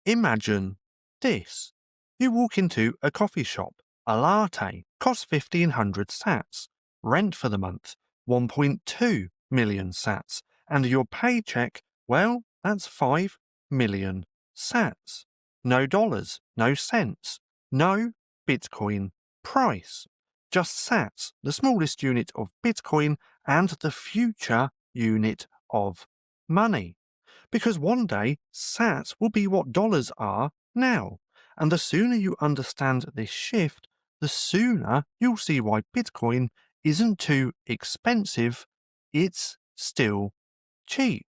Imagine this. You walk into a coffee shop. A latte costs 1,500 sats. Rent for the month, 1.2 million sats. And your paycheck, well, that's 5 million sats. No dollars, no cents, no Bitcoin price. Just sats, the smallest unit of Bitcoin and the future unit of money. Because one day, sats will be what dollars are now. And the sooner you understand this shift, the sooner you'll see why Bitcoin isn't too expensive, it's still cheap.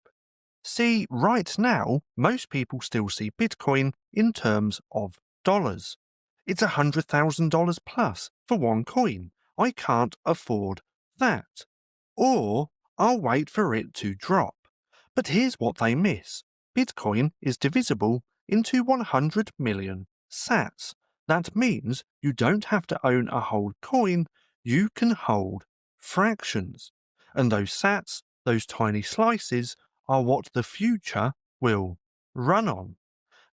See, right now, most people still see Bitcoin in terms of dollars. It's $100,000 plus for one coin. I can't afford that. Or I'll wait for it to drop. But here's what they miss. Bitcoin is divisible into 100 million sats. That means you don't have to own a whole coin, you can hold fractions. And those sats, those tiny slices, are what the future will run on.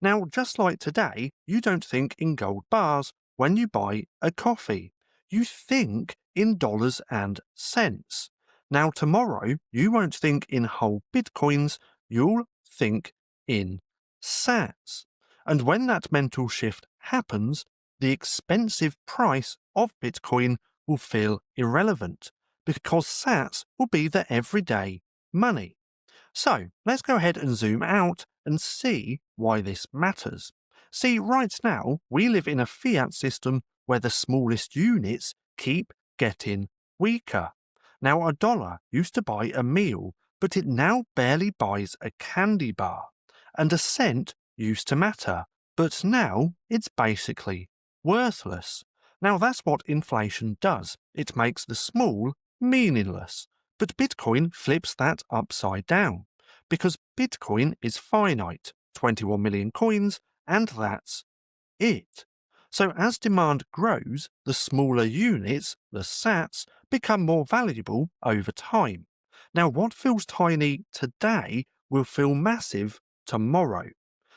Now, just like today, you don't think in gold bars when you buy a coffee. You think in dollars and cents. Now, tomorrow, you won't think in whole bitcoins, you'll think in sats. And when that mental shift happens, the expensive price of Bitcoin will feel irrelevant because sats will be the everyday money. So let's go ahead and zoom out and see why this matters. See, right now, we live in a fiat system where the smallest units keep getting weaker. Now, a dollar used to buy a meal, but it now barely buys a candy bar. And a cent used to matter, but now it's basically worthless. Now, that's what inflation does. It makes the small meaningless. But Bitcoin flips that upside down, because Bitcoin is finite, 21 million coins, and that's it. So as demand grows, the smaller units, the sats, become more valuable over time. Now, what feels tiny today will feel massive tomorrow.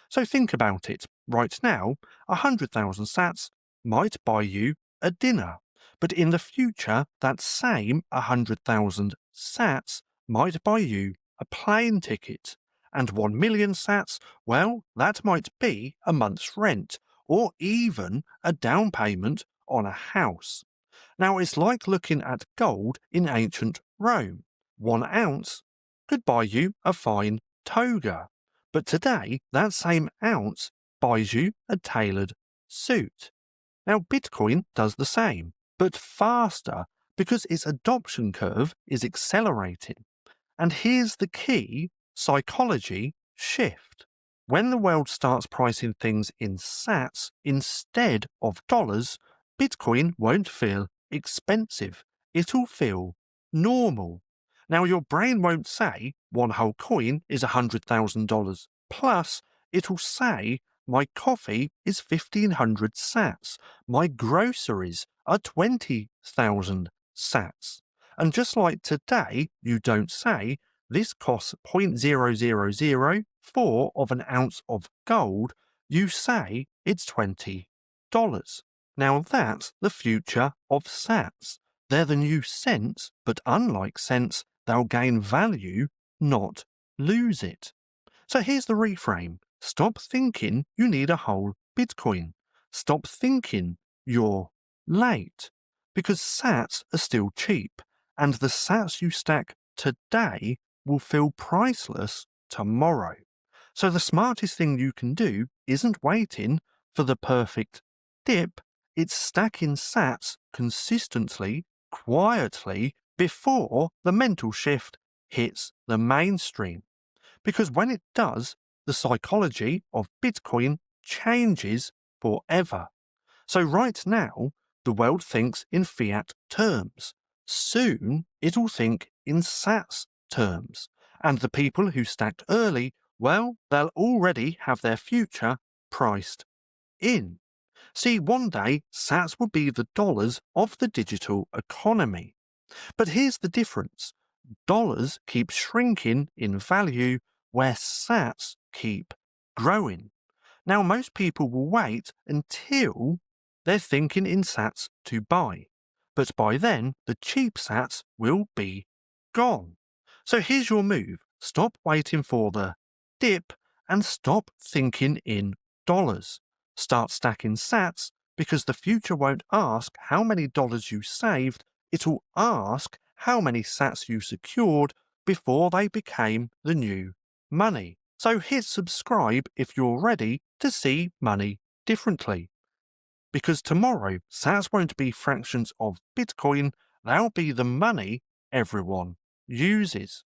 So think about it. Right now, 100,000 sats might buy you a dinner. But in the future, that same 100,000 sats might buy you a plane ticket. And 1 million sats, well, that might be a month's rent, or even a down payment on a house. Now, it's like looking at gold in ancient Rome. 1 ounce could buy you a fine toga. But today, that same ounce buys you a tailored suit. Now, Bitcoin does the same, but faster because its adoption curve is accelerating. And here's the key psychology shift. When the world starts pricing things in sats instead of dollars, Bitcoin won't feel expensive. It'll feel normal. Now, your brain won't say one whole coin is $100,000 plus, it'll say my coffee is 1,500 sats. My groceries are 20,000 sats. And just like today, you don't say this costs 0.0004 of an ounce of gold, you say it's $20. Now that's the future of sats. They're the new cents, but unlike cents, they'll gain value, not lose it. So here's the reframe. Stop thinking you need a whole Bitcoin. Stop thinking you're late. Because sats are still cheap, and the sats you stack today will feel priceless tomorrow. So the smartest thing you can do isn't waiting for the perfect dip, it's stacking sats consistently, quietly, before the mental shift hits the mainstream. Because when it does, the psychology of Bitcoin changes forever. So right now, the world thinks in fiat terms. Soon, it'll think in sats terms. And the people who stacked early, well, they'll already have their future priced in. See, one day, sats will be the dollars of the digital economy. But here's the difference. Dollars keep shrinking in value where sats keep growing. Now, most people will wait until they're thinking in SATS to buy, but by then the cheap SATS will be gone. So here's your move. Stop waiting for the dip and stop thinking in dollars. Start stacking SATs because the future won't ask how many dollars you saved, it'll ask how many SATs you secured before they became the new money. So hit subscribe if you're ready to see money differently. Because tomorrow, SATs won't be fractions of Bitcoin, they'll be the money everyone uses.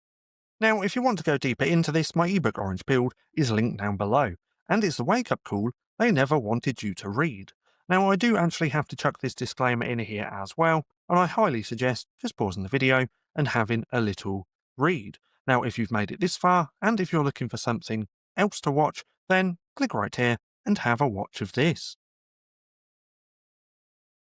Now, if you want to go deeper into this, my ebook Orange Pilled is linked down below, and it's the wake-up call they never wanted you to read. Now, I do actually have to chuck this disclaimer in here as well, and I highly suggest just pausing the video and having a little read. Now, if you've made it this far, and if you're looking for something else to watch, then click right here and have a watch of this.